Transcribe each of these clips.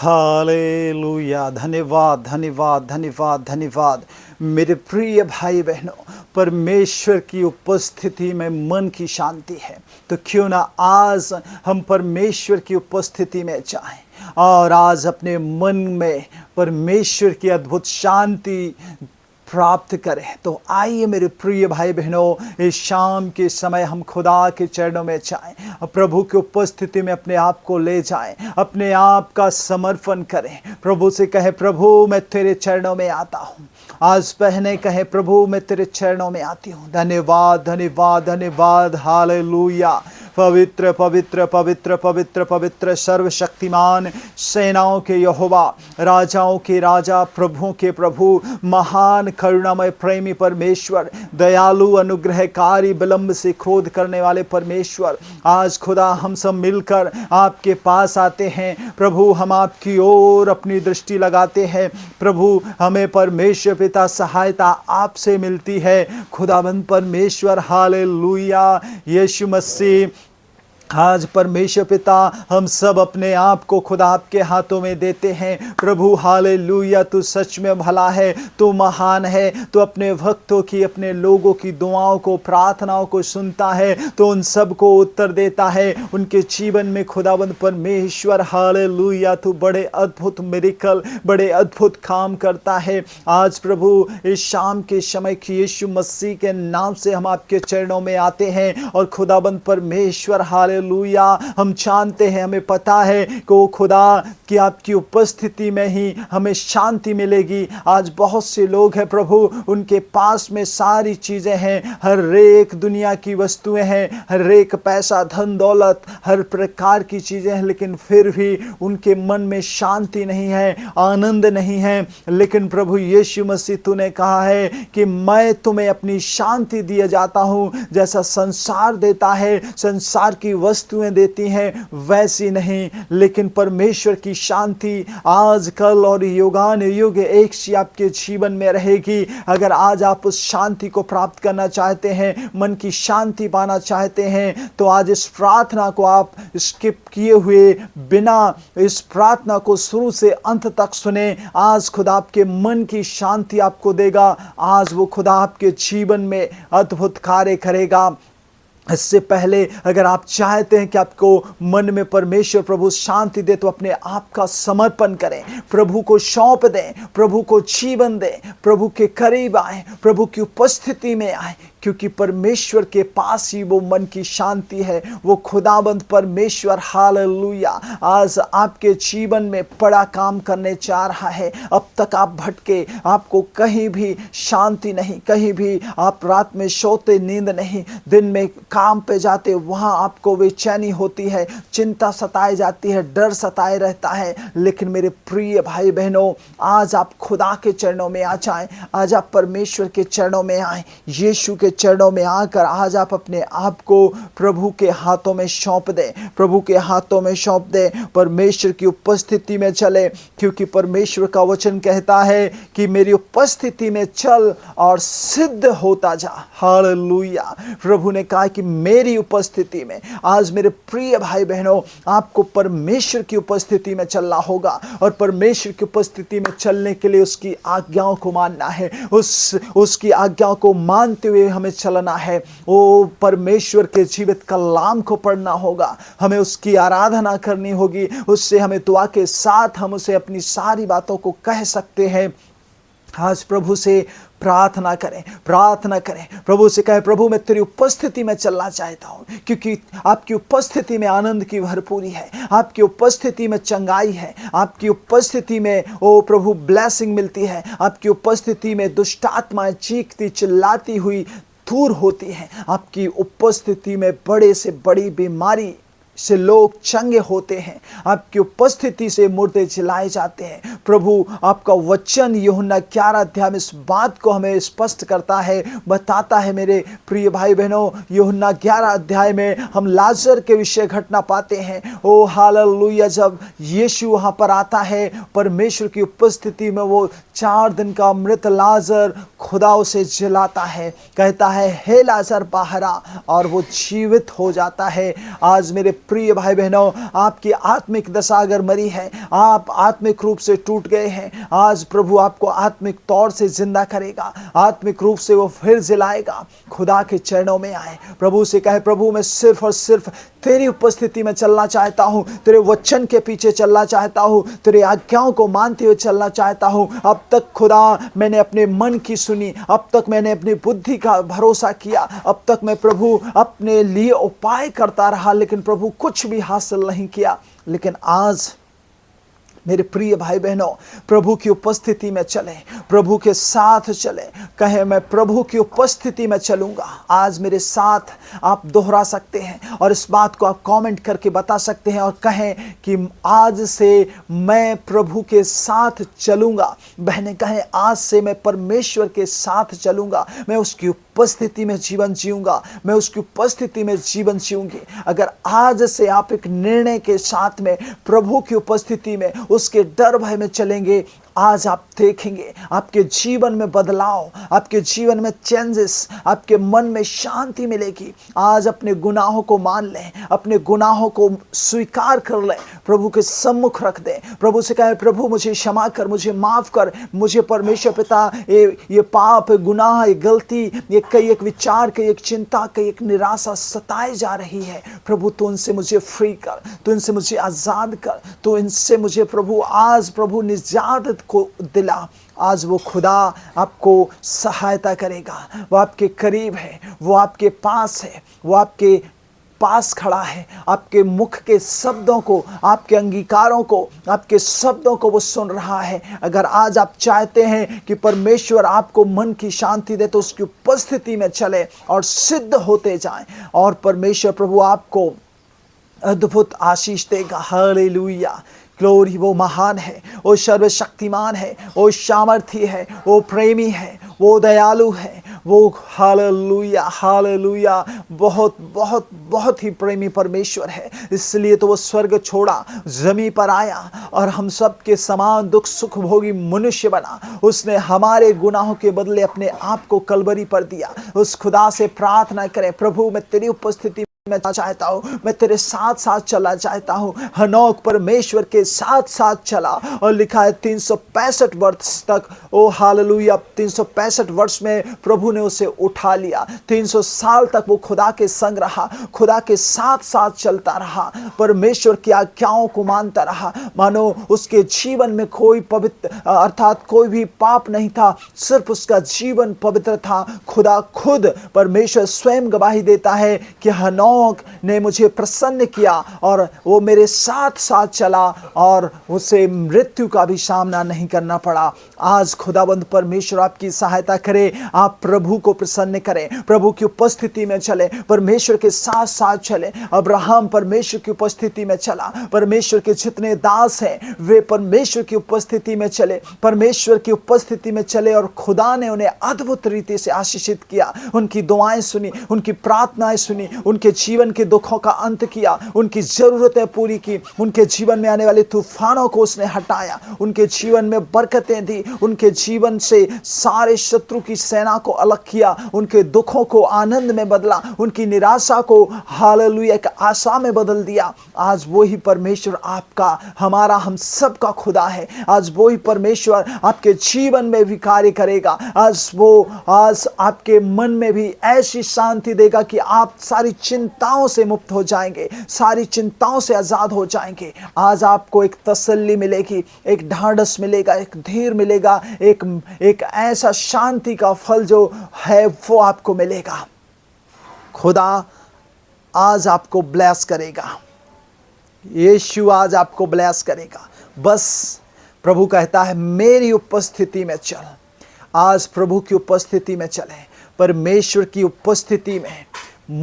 Hallelujah. धन्यवाद धन्यवाद धन्यवाद धन्यवाद। मेरे प्रिय भाई बहनों, परमेश्वर की उपस्थिति में मन की शांति है, तो क्यों ना आज हम परमेश्वर की उपस्थिति में जाएं और आज अपने मन में परमेश्वर की अद्भुत शांति प्राप्त करें। तो आइए मेरे प्रिय भाई बहनों, इस शाम के समय हम खुदा के चरणों में जाएं, प्रभु की उपस्थिति में अपने आप को ले जाएं, अपने आप का समर्पण करें, प्रभु से कहें प्रभु मैं तेरे चरणों में आता हूँ। आज पहने कहें प्रभु मैं तेरे चरणों में आती हूँ। धन्यवाद धन्यवाद धन्यवाद। हालेलुया। पवित्र पवित्र पवित्र पवित्र पवित्र सर्वशक्तिमान सेनाओं के यहोवा, राजाओं के राजा, प्रभुओं के प्रभु, महान करुणामय प्रेमी परमेश्वर, दयालु अनुग्रहकारी, विलंब से क्रोध करने वाले परमेश्वर, आज खुदा हम सब मिलकर आपके पास आते हैं। प्रभु हम आपकी ओर अपनी दृष्टि लगाते हैं। प्रभु हमें परमेश्वर पिता सहायता आपसे मिलती है। खुदाबंद परमेश्वर हालेलुया। यीशु मसीह, आज परमेश्वर पिता हम सब अपने आप को खुदा आपके हाथों में देते हैं। प्रभु हालेलुया, तू सच में भला है, तू महान है, तू अपने भक्तों की, अपने लोगों की दुआओं को, प्रार्थनाओं को सुनता है, तो उन सब को उत्तर देता है उनके जीवन में। खुदावंद परमेश्वर हालेलुया, तू बड़े अद्भुत मिरेकल, बड़े अद्भुत काम करता है। आज प्रभु इस शाम के समय की यीशु मसीह के नाम से हम आपके चरणों में आते हैं और खुदावंद परमेश्वर हालेलुया, हम जानते हैं, हमें पता है कि वो खुदा कि आपकी उपस्थिति में ही हमें शांति मिलेगी। आज बहुत से लोग हैं प्रभु, उनके पास में सारी चीज़ें हैं, हर एक दुनिया की वस्तुएं हैं, हर एक पैसा, धन दौलत, हर प्रकार की चीज़ें हैं, लेकिन फिर भी उनके मन में शांति नहीं है, आनंद नहीं है। लेकिन प्रभु यीशु मसीह तूने कहा है कि मैं तुम्हें अपनी शांति दिया जाता हूँ, जैसा संसार देता है, संसार की वस्तुएं देती हैं, वैसी नहीं, लेकिन परमेश्वर की शांति आज कल और युगान युग एक सी आपके जीवन में रहेगी। अगर आज आप उस शांति को प्राप्त करना चाहते हैं, मन की शांति पाना चाहते हैं, तो आज इस प्रार्थना को आप स्किप किए हुए बिना इस प्रार्थना को शुरू से अंत तक सुने। आज खुदा आपके मन की शांति आपको देगा। आज वो खुदा आपके जीवन में अद्भुत कार्य करेगा। इससे पहले अगर आप चाहते हैं कि आपको मन में परमेश्वर प्रभु शांति दे, तो अपने आप का समर्पण करें, प्रभु को सौंप दें, प्रभु को जीवन दें, प्रभु के करीब आए, प्रभु की उपस्थिति में आए, क्योंकि परमेश्वर के पास ही वो मन की शांति है। वो खुदाबंद परमेश्वर हालेलुया आज आपके जीवन में बड़ा काम करने जा रहा है। अब तक आप भटके, आपको कहीं भी शांति नहीं, कहीं भी आप रात में सोते नींद नहीं, दिन में काम पे जाते वहाँ आपको बेचैनी होती है, चिंता सताई जाती है, डर सताए रहता है। लेकिन मेरे प्रिय भाई बहनों, आज आप खुदा के चरणों में आ जाएं, आज आप परमेश्वर के चरणों में आए, यीशु के चरणों में आकर आज आप अपने आप को प्रभु के हाथों में सौंप दें, प्रभु के हाथों में सौंप दें, परमेश्वर की उपस्थिति में चले, क्योंकि परमेश्वर का वचन कहता है कि मेरी उपस्थिति में चल और सिद्ध होता जा। हालेलुया। प्रभु ने कहा कि मेरी उपस्थिति में, आज मेरे प्रिय भाई बहनों, आपको परमेश्वर की उपस्थिति में चलना होगा, और परमेश्वर की उपस्थिति में चलने के लिए उसकी आज्ञाओं को मानना है, उसकी आज्ञाओं को मानते हुए हमें चलना है। वो परमेश्वर के जीवित कलाम को पढ़ना होगा, हमें उसकी आराधना करनी होगी, उससे हमें दुआ के साथ हम उसे अपनी सारी बातों को कह सकते हैं। आज प्रभु से प्रार्थना करें, प्रार्थना करें, प्रभु से कहें प्रभु मैं तेरी उपस्थिति में चलना चाहता हूँ, क्योंकि आपकी उपस्थिति में आनंद की भरपूरी है, आपकी उपस्थिति में चंगाई है, आपकी उपस्थिति में ओ प्रभु ब्लेसिंग मिलती है, आपकी उपस्थिति में दुष्ट आत्माएं चीखती चिल्लाती हुई दूर होती हैं, आपकी उपस्थिति में बड़े से बड़ी बीमारी से लोग चंगे होते हैं, आपकी उपस्थिति से मुर्दे जिलाए जाते हैं। प्रभु आपका वचन यूहन्ना 11 अध्याय में इस बात को हमें स्पष्ट करता है, बताता है। मेरे प्रिय भाई बहनों, यूहन्ना 11 अध्याय में हम लाजर के विषय घटना पाते हैं। ओ हालेलुया, जब यीशु वहाँ पर आता है परमेश्वर की उपस्थिति में, वो 4 दिन का मृत लाजर खुदा उसे जिलाता है, कहता है हे लाजर बाहर आ, और वो जीवित हो जाता है। आज मेरे प्रिय भाई बहनों, आपकी आत्मिक दशा अगर मरी है, आप आत्मिक रूप से टूट गए हैं, आज प्रभु आपको आत्मिक तौर से जिंदा करेगा, आत्मिक रूप से वो फिर जिलाएगा। खुदा के चरणों में आए, प्रभु से कहे, प्रभु मैं सिर्फ और सिर्फ तेरी उपस्थिति में चलना चाहता हूँ, तेरे वचन के पीछे चलना चाहता हूँ, तेरे आज्ञाओं को मानते हुए चलना चाहता हूँ। अब तक खुदा मैंने अपने मन की सुनी, अब तक मैंने अपनी बुद्धि का भरोसा किया, अब तक मैं प्रभु अपने लिए उपाय करता रहा, लेकिन प्रभु कुछ भी हासिल नहीं किया। लेकिन आज मेरे प्रिय भाई बहनों, प्रभु की उपस्थिति में चलें, प्रभु के साथ चलें, कहें मैं प्रभु की उपस्थिति में चलूंगा। आज मेरे साथ आप दोहरा सकते हैं और इस बात को आप कमेंट करके बता सकते हैं और कहें कि आज से मैं प्रभु के साथ चलूंगा। बहनें कहें, आज से मैं परमेश्वर के साथ चलूंगा, मैं उसकी उपस्थिति में जीवन जीऊंगा, मैं उसकी उपस्थिति में जीवन जीऊंगी। अगर आज से आप एक निर्णय के साथ में प्रभु की उपस्थिति में, उसके डर भय में चलेंगे, आज आप देखेंगे आपके जीवन में बदलाव, आपके जीवन में चेंजेस, आपके मन में शांति मिलेगी। आज अपने गुनाहों को मान लें, अपने गुनाहों को स्वीकार कर लें, प्रभु के सम्मुख रख दें, प्रभु से कहें, प्रभु मुझे क्षमा कर, मुझे माफ कर, मुझे परमेश्वर पिता ये पाप, गुनाह, ये गलती, ये कई एक विचार, कई एक चिंता, कई एक निराशा सताए जा रही है, प्रभु तो इनसे मुझे फ्री कर, तो इनसे मुझे आज़ाद कर, तो इनसे मुझे प्रभु आज प्रभु निजात को दिला। आज वो खुदा आपको सहायता करेगा, वो आपके करीब है, वो आपके पास है, वो आपके पास खड़ा है, आपके मुख के शब्दों को, आपके अंगीकारों को, आपके शब्दों को वो सुन रहा है। अगर आज आप चाहते हैं कि परमेश्वर आपको मन की शांति दे, तो उसकी उपस्थिति में चले और सिद्ध होते जाएं और परमेश्वर प्रभु आपको अद्भुत आशीष देगा। Hallelujah, glory. वो महान है, वो सर्वशक्तिमान है, वो सामर्थी है, वो प्रेमी है, वो दयालु है, वो हालेलुया हालेलुया बहुत बहुत बहुत ही प्रेमी परमेश्वर है। इसलिए तो वो स्वर्ग छोड़ा, जमीन पर आया और हम सब के समान दुख सुख भोगी मनुष्य बना। उसने हमारे गुनाहों के बदले अपने आप को कलवरी पर दिया। उस खुदा से प्रार्थना करें, प्रभु मैं तेरी उपस्थिति मैं चाहता हूँ, मैं तेरे साथ साथ चला चाहता हूँ। हनोक परमेश्वर के साथ साथ चला और लिखा है 365 वर्ष तक, ओ हालेलुया, 365 वर्ष में प्रभु ने उसे उठा लिया। 300 साल तक वो खुदा के संग रहा, खुदा के साथ साथ चलता रहा, परमेश्वर की आज्ञाओं को मानता रहा। मानो उसके जीवन में कोई पवित्र अर्थात कोई भी पाप नहीं था, सिर्फ उसका जीवन पवित्र था। खुदा खुद परमेश्वर स्वयं गवाही देता है कि हनोक ने मुझे प्रसन्न किया और वो मेरे साथ साथ चला और उसे मृत्यु का भी सामना नहीं करना पड़ा। आज खुदाबंद परमेश्वर आपकी सहायता करे, आप प्रभु को प्रसन्न करें, प्रभु की उपस्थिति में चले, परमेश्वर के साथ साथ चले। अब्राहम परमेश्वर की उपस्थिति में चला, परमेश्वर के जितने दास हैं वे परमेश्वर की उपस्थिति में चले, परमेश्वर की उपस्थिति में चले और खुदा ने उन्हें अद्भुत रीति से आशीषित किया। उनकी दुआएं सुनी, उनकी प्रार्थनाएं सुनी, उनके जीवन के दुखों का अंत किया, उनकी जरूरतें पूरी की, उनके जीवन में आने वाले तूफानों को उसने हटाया, उनके जीवन में बरकतें दी, उनके जीवन से सारे शत्रु की सेना को अलग किया, उनके दुखों को आनंद में बदला, उनकी निराशा को हालेलुया एक आशा में बदल दिया। आज वही परमेश्वर आपका, हमारा, हम सब का खुदा है। आज वही परमेश्वर आपके जीवन में भी कार्य करेगा। आज आपके मन में भी ऐसी शांति देगा कि आप सारी चिंताओं से मुक्त हो जाएंगे, सारी चिंताओं से आजाद हो जाएंगे। आज आपको एक तसल्ली मिलेगी, एक ढाढ़स मिलेगा, एक धीर मिलेगा, एक ऐसा शांति का फल जो है वो आपको मिलेगा। खुदा आज आपको ब्लेस करेगा, यीशु आज आपको ब्लेस करेगा। बस प्रभु कहता है मेरी उपस्थिति में चल। आज प्रभु की उपस्थिति में चलें, परमेश्वर की उपस्थिति में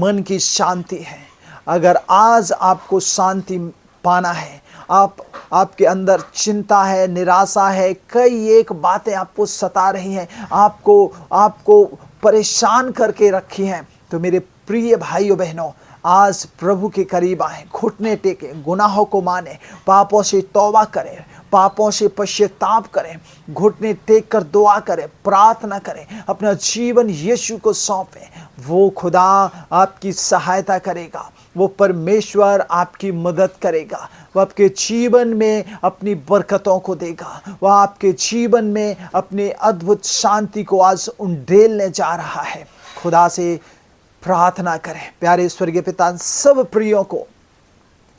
मन की शांति है। अगर आज आपको शांति पाना है, आपके अंदर चिंता है, निराशा है, कई एक बातें आपको सता रही हैं, आपको परेशान करके रखी हैं, तो मेरे प्रिय भाइयों बहनों, आज प्रभु के करीब आए, घुटने टेके, गुनाहों को माने, पापों से तौबा करें, पापों से पश्चाताप करें, घुटने टेक कर दुआ करें, प्रार्थना करें, अपना जीवन यीशु को सौंपें। वो खुदा आपकी सहायता करेगा, वो परमेश्वर आपकी मदद करेगा, वह आपके जीवन में अपनी बरकतों को देगा, वह आपके जीवन में अपनी अद्भुत शांति को आज उंडेलने जा रहा है। खुदा से प्रार्थना करें। प्यारे स्वर्गीय पिता, सब प्रियों को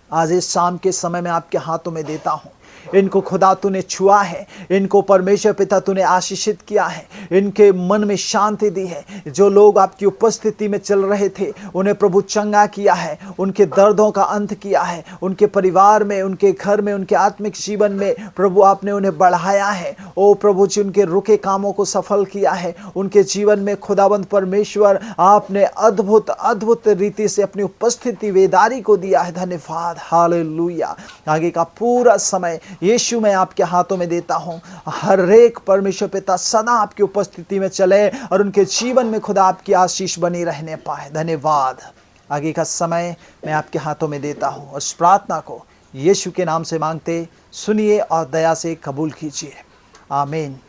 आज इस शाम के समय में आपके हाथों में देता हूँ। इनको खुदा तूने छुआ है, इनको परमेश्वर पिता तूने आशीषित किया है, इनके मन में शांति दी है। जो लोग आपकी उपस्थिति में चल रहे थे उन्हें प्रभु चंगा किया है, उनके दर्दों का अंत किया है, उनके परिवार में, उनके घर में, उनके आत्मिक जीवन में प्रभु आपने उन्हें बढ़ाया है। ओ प्रभु जी, उनके रुके कामों को सफल किया है। उनके जीवन में खुदावंद परमेश्वर आपने अद्भुत अद्भुत रीति से अपनी उपस्थिति वेदारी को दिया है। धन्यवाद, हालेलुया। आगे का पूरा समय यीशु मैं आपके हाथों में देता हूं। हर एक परमेश्वर पिता सदा आपकी उपस्थिति में चले और उनके जीवन में खुदा आपकी आशीष बनी रहने पाए। धन्यवाद। आगे का समय मैं आपके हाथों में देता हूं और इस प्रार्थना को यीशु के नाम से मांगते सुनिए और दया से कबूल कीजिए। आमीन।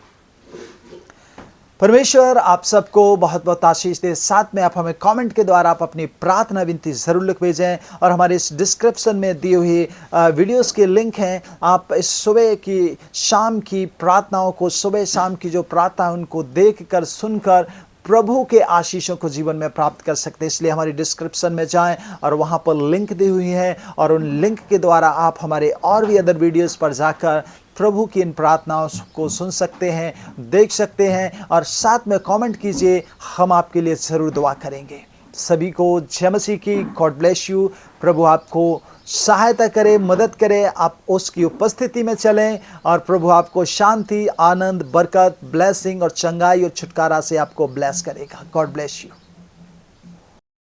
परमेश्वर आप सबको बहुत बहुत आशीष दे। साथ में आप हमें कमेंट के द्वारा आप अपनी प्रार्थना विनती ज़रूर लिख भेजें और हमारे इस डिस्क्रिप्शन में दी हुई वीडियोस के लिंक हैं। आप इस सुबह की शाम की प्रार्थनाओं को, सुबह शाम की जो प्रार्थना है उनको देखकर सुनकर प्रभु के आशीषों को जीवन में प्राप्त कर सकते हैं। इसलिए हमारी डिस्क्रिप्शन में जाएं और वहां पर लिंक दी हुई है और उन लिंक के द्वारा आप हमारे और भी अदर वीडियोस पर जाकर प्रभु की इन प्रार्थनाओं को सुन सकते हैं, देख सकते हैं और साथ में कमेंट कीजिए, हम आपके लिए ज़रूर दुआ करेंगे। सभी को जय मसीह की। God bless you. प्रभु आपको सहायता करे, मदद करे, आप उसकी उपस्थिति में चलें और प्रभु आपको शांति, आनंद, बरकत, ब्लेसिंग और चंगाई और छुटकारा से आपको ब्लेस करेगा। God bless you.